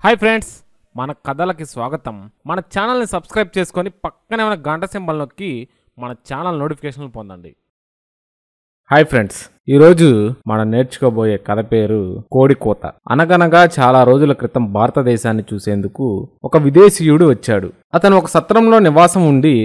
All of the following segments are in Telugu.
హాయ్ ఫ్రెండ్స్, మన కథలకి స్వాగతం. మన ఛానల్ని సబ్స్క్రైబ్ చేసుకొని పక్కనే ఉన్న గంట సింబల్ నొక్కి మన ఛానల్ నోటిఫికేషన్లు పొందండి. హాయ్ ఫ్రెండ్స్, ఈరోజు మనం నేర్చుకోబోయే కథ పేరు కోడికోత. అనగనగా చాలా రోజుల క్రితం భారతదేశాన్ని చూసేందుకు ఒక విదేశీయుడు వచ్చాడు. అతను ఒక సత్రంలో నివాసం ఉండి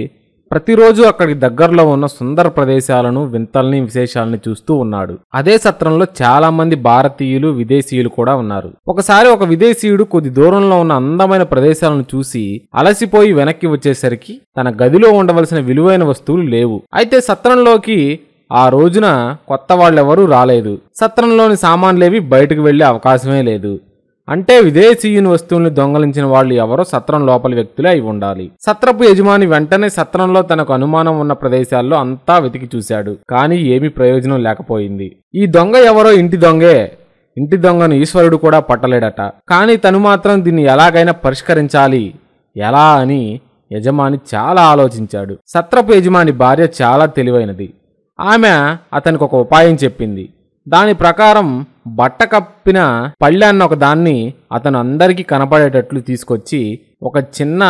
ప్రతిరోజు అక్కడికి దగ్గరలో ఉన్న సుందర ప్రదేశాలను, వింతల్ని, విశేషాలని చూస్తూ ఉన్నాడు. అదే సత్రంలో చాలా మంది భారతీయులు, విదేశీయులు కూడా ఉన్నారు. ఒకసారి ఒక విదేశీయుడు కొద్ది దూరంలో ఉన్న అందమైన ప్రదేశాలను చూసి అలసిపోయి వెనక్కి వచ్చేసరికి తన గదిలో ఉండవలసిన విలువైన వస్తువులు లేవు. అయితే సత్రంలోకి ఆ రోజున కొత్త వాళ్ళెవరూ రాలేదు. సత్రంలోని సామాన్లేవి బయటకు వెళ్లే అవకాశమే లేదు. అంటే విదేశీయుని వస్తువుల్ని దొంగలించిన వాళ్ళు ఎవరో సత్రం లోపలి వ్యక్తులే అయి ఉండాలి. సత్రపు యజమాని వెంటనే సత్రంలో తనకు అనుమానం ఉన్న ప్రదేశాల్లో అంతా వెతికి చూశాడు. కానీ ఏమీ ప్రయోజనం లేకపోయింది. ఈ దొంగ ఎవరో ఇంటి దొంగే. ఇంటి దొంగను ఈశ్వరుడు కూడా పట్టలేడట. కానీ తను మాత్రం దీన్ని ఎలాగైనా పరిష్కరించాలి. ఎలా అని యజమాని చాలా ఆలోచించాడు. సత్రపు యజమాని భార్య చాలా తెలివైనది. ఆమె అతనికి ఒక ఉపాయం చెప్పింది. దాని ప్రకారం బట్ట కప్పిన పళ్ళెన్న ఒక దాన్ని అతను అందరికీ కనపడేటట్లు తీసుకొచ్చి ఒక చిన్న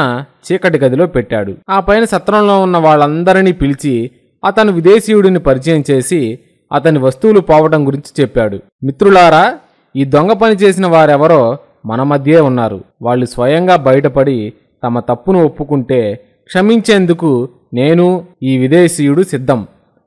చీకటి గదిలో పెట్టాడు. ఆ పైన సత్రంలో ఉన్న వాళ్ళందరినీ పిలిచి అతను విదేశీయుడిని పరిచయం చేసి అతని వస్తువులు పోవడం గురించి చెప్పాడు. మిత్రులారా, ఈ దొంగ పని చేసిన వారెవరో మన మధ్యే ఉన్నారు. వాళ్ళు స్వయంగా బయటపడి తమ తప్పును ఒప్పుకుంటే క్షమించేందుకు నేను, ఈ విదేశీయుడు సిద్ధం.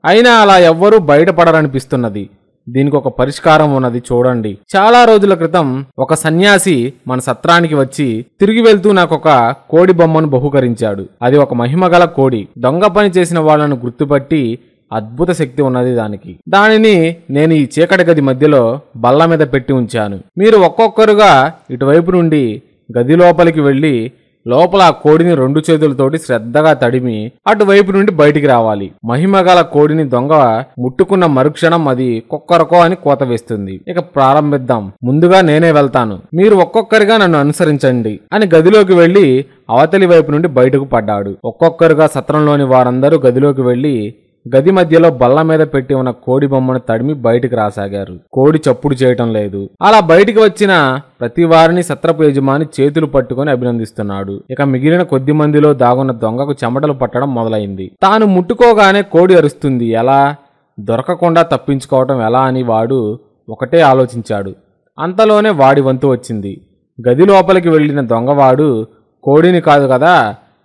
అయినా అలా ఎవ్వరూ బయటపడరనిపిస్తున్నది. దీనికి ఒక పరిష్కారం ఉన్నది, చూడండి. చాలా రోజుల క్రితం ఒక సన్యాసి మన సత్రానికి వచ్చి తిరిగి వెళ్తూ నాకొక కోడి బొమ్మను బహుకరించాడు. అది ఒక మహిమగల కోడి. దొంగ పని చేసిన వాళ్లను గుర్తుపట్టి అద్భుత శక్తి ఉన్నది దానికి. దానిని నేను ఈ చీకటి గది మధ్యలో బల్ల మీద పెట్టి ఉంచాను. మీరు ఒక్కొక్కరుగా ఇటువైపు నుండి గది లోపలికి వెళ్లి లోపల ఆ కోడిని 2 చేతులతోటి శ్రద్ధగా తడిమి అటువైపు నుండి బయటికి రావాలి. మహిమగల కోడిని దొంగ ముట్టుకున్న మరుక్షణం అది కొక్కరకో అని కోత వేస్తుంది. ఇక ప్రారంభిద్దాం. ముందుగా నేనే వెళ్తాను, మీరు ఒక్కొక్కరిగా నన్ను అనుసరించండి అని గదిలోకి వెళ్లి అవతలి వైపు నుండి బయటకు పడ్డాడు. ఒక్కొక్కరుగా సత్రంలోని వారందరూ గదిలోకి వెళ్లి గది మధ్యలో బల్ల మీద పెట్టి ఉన్న కోడి బొమ్మను తడిమి బయటికి రాసాగారు. కోడి చప్పుడు చేయటం లేదు. అలా బయటికి వచ్చిన ప్రతి వారిని సత్రపు యజమాని చేతులు పట్టుకుని అభినందిస్తున్నాడు. ఇక మిగిలిన కొద్ది మందిలో దాగున్న దొంగకు చెమటలు పట్టడం మొదలైంది. తాను ముట్టుకోగానే కోడి అరుస్తుంది. ఎలా దొరకకుండా తప్పించుకోవటం ఎలా అని వాడు ఒకటే ఆలోచించాడు. అంతలోనే వాడి వంతు వచ్చింది. గది లోపలికి వెళ్లిన దొంగవాడు కోడిని కాదు కదా,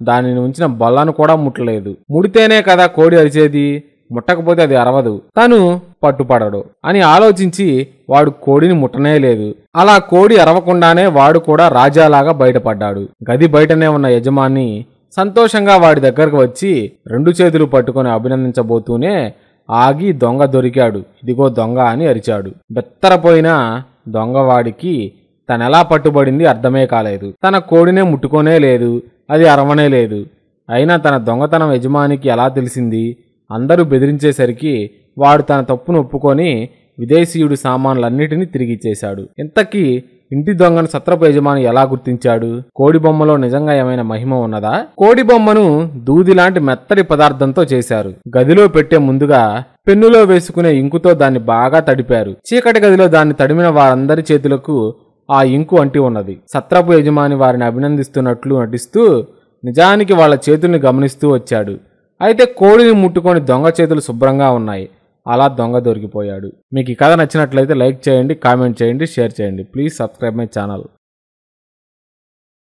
దానిని ఉంచిన బల్లను కూడా ముట్టలేదు. ముడితేనే కదా కోడి అరిచేది, ముట్టకపోతే అది అరవదు, తను పట్టుపడడు అని ఆలోచించి వాడు కోడిని ముట్టనే లేదు. అలా కోడి అరవకుండానే వాడు కూడా రాజాలాగా బయటపడ్డాడు. గది బయటనే ఉన్న యజమాని సంతోషంగా వాడి దగ్గరకు వచ్చి 2 చేతులు పట్టుకొని అభినందించబోతూనే ఆగి దొంగ దొరికాడు, ఇదిగో దొంగ అని అరిచాడు. బెత్తరపోయిన దొంగవాడికి తనెలా పట్టుబడింది అర్థమే కాలేదు. తన కోడినే ముట్టుకోనే లేదు, అది అరవనే లేదు. అయినా తన దొంగతనం యజమానికి ఎలా తెలిసింది? అందరూ బెదిరించేసరికి వాడు తన తప్పును ఒప్పుకొని విదేశీయుడి సామాన్లన్నిటినీ తిరిగిచ్చేశాడు. ఇంతకీ ఇంటి దొంగను సత్రపు యజమాని ఎలా గుర్తించాడు? కోడి బొమ్మలో నిజంగా ఏమైనా మహిమ ఉన్నదా? కోడి బొమ్మను దూది లాంటి మెత్తటి పదార్థంతో చేశారు. గదిలో పెట్టే ముందుగా పెన్నులో వేసుకునే ఇంకుతో దాన్ని బాగా తడిపారు. చీకటి గదిలో దాన్ని తడిమిన వారందరి చేతులకు ఆ ఇంకు అంటి ఉన్నది. సత్రపు యజమాని వారిని అభినందిస్తున్నట్లు నటిస్తూ నిజానికి వాళ్ళ చేతుల్ని గమనిస్తూ వచ్చాడు. అయితే కోడిని ముట్టుకొని దొంగ చేతులు శుభ్రంగా ఉన్నాయి. అలా దొంగ దొరికిపోయాడు. మీకు ఈ కథ నచ్చినట్లయితే లైక్ చేయండి, కామెంట్ చేయండి, షేర్ చేయండి. Please subscribe my channel.